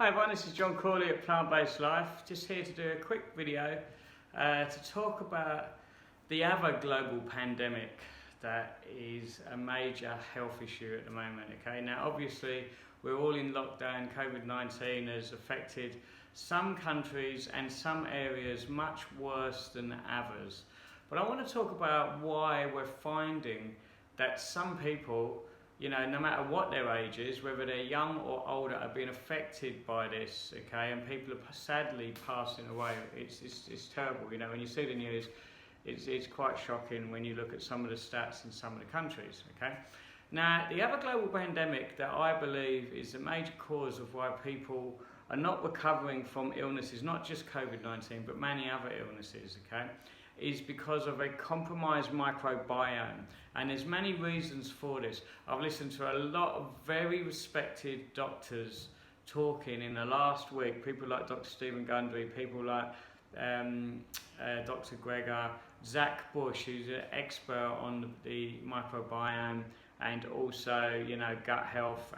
Hi everyone, this is John Corley at Plant Based Life. Just here to do a quick video to talk about the other global pandemic that is a major health issue at the moment. Okay, now obviously we're all in lockdown. COVID-19 has affected some countries and some areas much worse than others. But I want to talk about why we're finding that some people, you know, no matter what their age is, whether they're young or older, are being affected by this, okay? And people are sadly passing away. It's terrible, you know, when you see the news, it's quite shocking when you look at some of the stats in some of the countries, okay? Now, the other global pandemic that I believe is a major cause of why people are not recovering from illnesses, not just COVID-19, but many other illnesses, okay, is because of a compromised microbiome. And there's many reasons for this. I've listened to a lot of very respected doctors talking in the last week, people like Dr. Stephen Gundry, people like Dr. Greger, Zach Bush, who's an expert on the microbiome, and also, you know, gut health,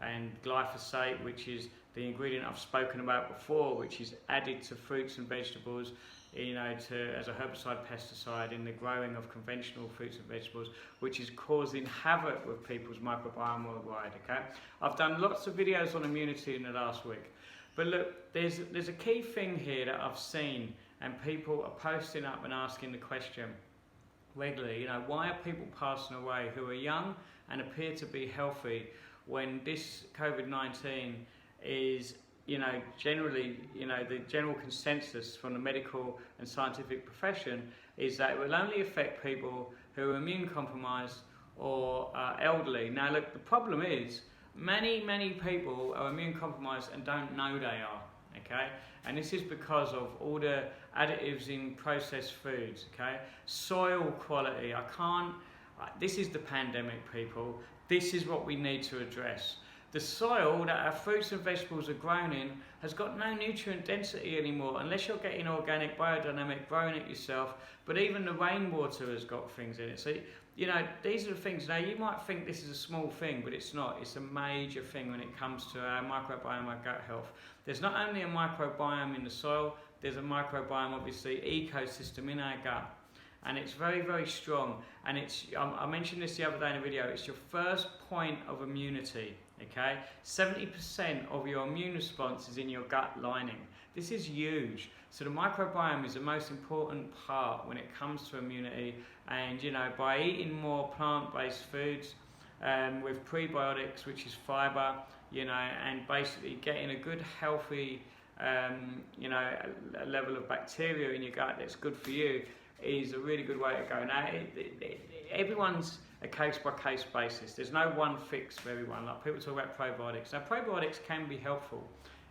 and glyphosate, which is the ingredient I've spoken about before, which is added to fruits and vegetables, you know, as a herbicide pesticide in the growing of conventional fruits and vegetables, which is causing havoc with people's microbiome worldwide, okay? I've done lots of videos on immunity in the last week. But look, there's a key thing here that I've seen, and people are posting up and asking the question regularly, you know, why are people passing away who are young and appear to be healthy when this COVID-19 is, you know, generally, you know, the general consensus from the medical and scientific profession is that it will only affect people who are immune compromised or elderly. Now look, the problem is many people are immune compromised and don't know they are, okay? And this is because of all the additives in processed foods, okay? Soil quality, this is the pandemic, people. This is what we need to address. The soil that our fruits and vegetables are grown in has got no nutrient density anymore, unless you're getting organic, biodynamic, growing it yourself. But even the rainwater has got things in it. So, you know, these are the things. Now, you might think this is a small thing, but it's not. It's a major thing when it comes to our microbiome, our gut health. There's not only a microbiome in the soil, there's a microbiome, obviously, ecosystem in our gut. And it's very, very strong. And it's, I mentioned this the other day in a video, it's your first point of immunity, okay? 70% of your immune response is in your gut lining. This is huge. So the microbiome is the most important part when it comes to immunity. And, you know, by eating more plant-based foods with prebiotics, which is fiber, you know, and basically getting a good, healthy, you know, a level of bacteria in your gut that's good for you, is a really good way to go. Now, everyone's a case-by-case basis. There's no one fix for everyone. Like people talk about probiotics. Now, probiotics can be helpful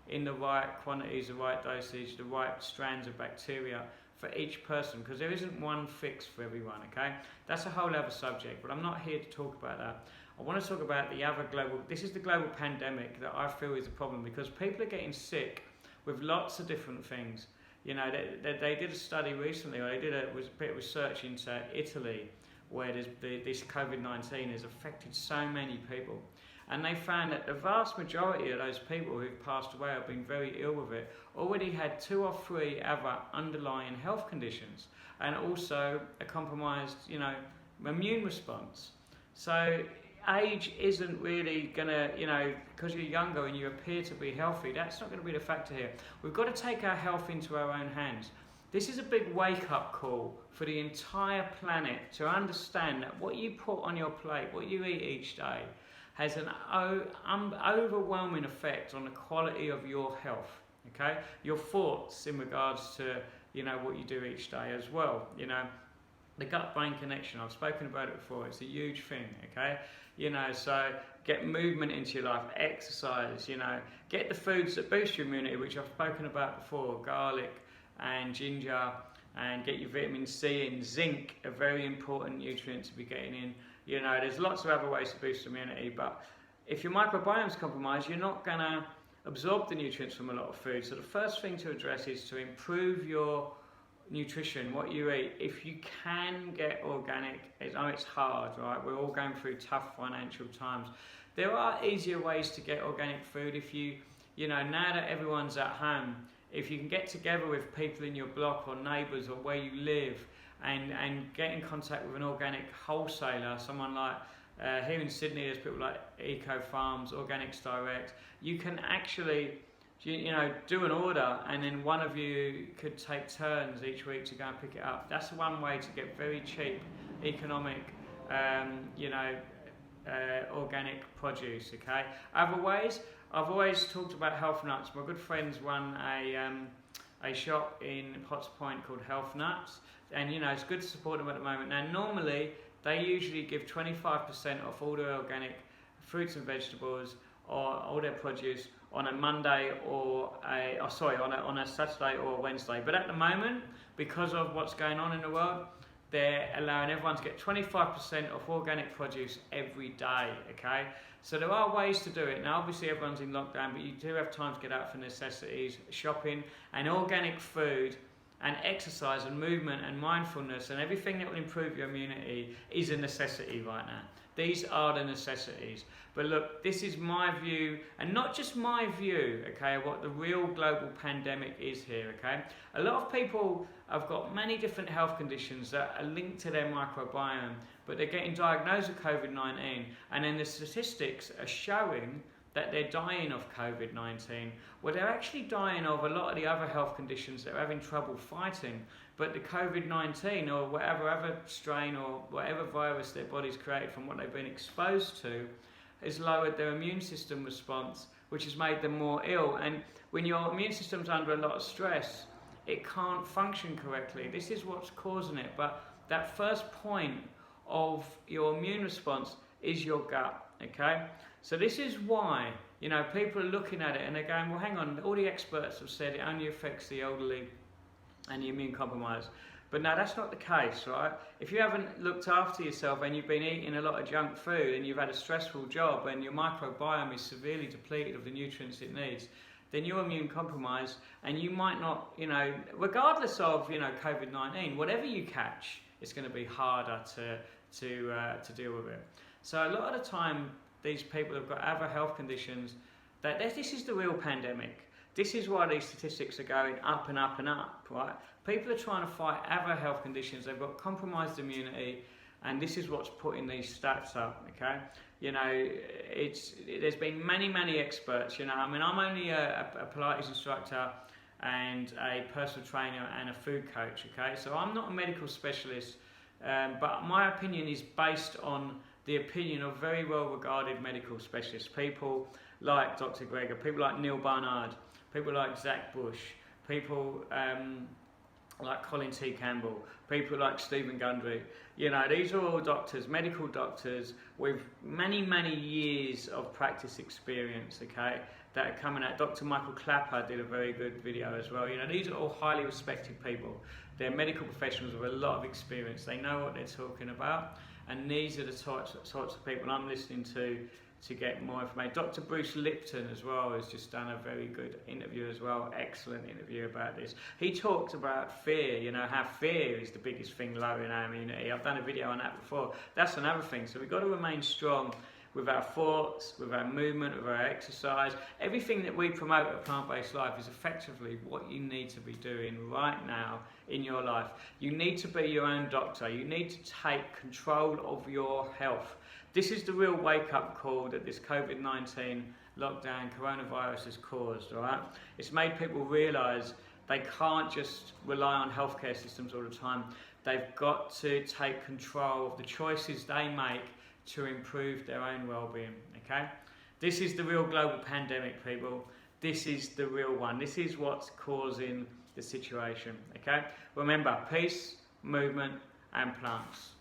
in the right quantities, the right dosage, the right strands of bacteria for each person, because there isn't one fix for everyone, okay? That's a whole other subject, but I'm not here to talk about that. I want to talk about the other this is the global pandemic that I feel is a problem, because people are getting sick with lots of different things. You know, they did a study recently, or they did a bit of research into Italy, where this COVID-19 has affected so many people. And they found that the vast majority of those people who've passed away or been very ill with it already had 2 or 3 other underlying health conditions, and also a compromised, you know, immune response. So age isn't really gonna, you know, because you're younger and you appear to be healthy, that's not gonna be the factor here. We've got to take our health into our own hands. This is a big wake-up call for the entire planet to understand that what you put on your plate, what you eat each day, has an overwhelming effect on the quality of your health, okay? Your thoughts in regards to, you know, what you do each day as well, you know. The gut-brain connection, I've spoken about it before, it's a huge thing, okay? You know, so get movement into your life, exercise, you know, get the foods that boost your immunity, which I've spoken about before, garlic and ginger, and get your vitamin C and zinc, a very important nutrient to be getting in. You know, there's lots of other ways to boost immunity, but if your microbiome's compromised, you're not gonna absorb the nutrients from a lot of food. So the first thing to address is to improve your nutrition, what you eat. If you can get organic, I know it's hard, right? We're all going through tough financial times. There are easier ways to get organic food. If you you know, now that everyone's at home, if you can get together with people in your block or neighbours or where you live and get in contact with an organic wholesaler, someone like here in Sydney there's people like Eco Farms, Organics Direct, you can actually do an order, and then one of you could take turns each week to go and pick it up. That's one way to get very cheap, economic, organic produce, okay? Other ways, I've always talked about Health Nuts. My good friends run a shop in Potts Point called Health Nuts, and it's good to support them at the moment. Now normally they usually give 25% off all their organic fruits and vegetables or all their produce on a Monday on a Saturday or a Wednesday. But at the moment, because of what's going on in the world, they're allowing everyone to get 25% off organic produce every day, okay? So there are ways to do it. Now obviously everyone's in lockdown, but you do have time to get out for necessities, shopping, and organic food and exercise and movement and mindfulness and everything that will improve your immunity is a necessity right now. These are the necessities. But look, this is my view, and not just my view, okay, what the real global pandemic is here, okay? A lot of people have got many different health conditions that are linked to their microbiome, but they're getting diagnosed with COVID-19, and then the statistics are showing that they're dying of COVID-19. Well, they're actually dying of a lot of the other health conditions that they're having trouble fighting, but the COVID-19 or whatever other strain or whatever virus their body's created from what they've been exposed to has lowered their immune system response, which has made them more ill. And when your immune system's under a lot of stress, it can't function correctly. This is what's causing it. But that first point of your immune response is your gut, okay? So this is why, people are looking at it and they're going, well, hang on, all the experts have said it only affects the elderly and the immune compromised. But no, that's not the case, right? If you haven't looked after yourself and you've been eating a lot of junk food and you've had a stressful job and your microbiome is severely depleted of the nutrients it needs, then you're immune compromised and you might not, regardless of, COVID-19, whatever you catch, it's going to be harder to deal with it. So a lot of the time, these people have got other health conditions. This is the real pandemic. This is why these statistics are going up and up and up, right? People are trying to fight other health conditions. They've got compromised immunity, and this is what's putting these stats up, okay? There's been many experts, I'm only a Pilates instructor and a personal trainer and a food coach, okay? So I'm not a medical specialist, but my opinion is based on the opinion of very well-regarded medical specialists, people like Dr. Greger, people like Neil Barnard, people like Zach Bush, people like Colin T. Campbell, people like Stephen Gundry. These are all doctors, medical doctors with many years of practice experience, okay, that are coming out. Dr. Michael Clapper did a very good video as well. These are all highly respected people. They're medical professionals with a lot of experience. They know what they're talking about, and these are the types of people I'm listening to get more information. Dr. Bruce Lipton as well has just done a very good interview as well, excellent interview about this. He talked about fear, how fear is the biggest thing lowering our immunity. I've done a video on that before. That's another thing. So we've got to remain strong with our thoughts, with our movement, with our exercise. Everything that we promote at Plant-Based Life is effectively what you need to be doing right now in your life. You need to be your own doctor. You need to take control of your health. This is the real wake-up call that this COVID-19 lockdown coronavirus has caused, all right? It's made people realise they can't just rely on healthcare systems all the time. They've got to take control of the choices they make to improve their own well-being, okay? This is the real global pandemic, people. This is the real one. This is what's causing the situation, okay? Remember, peace, movement, and plants.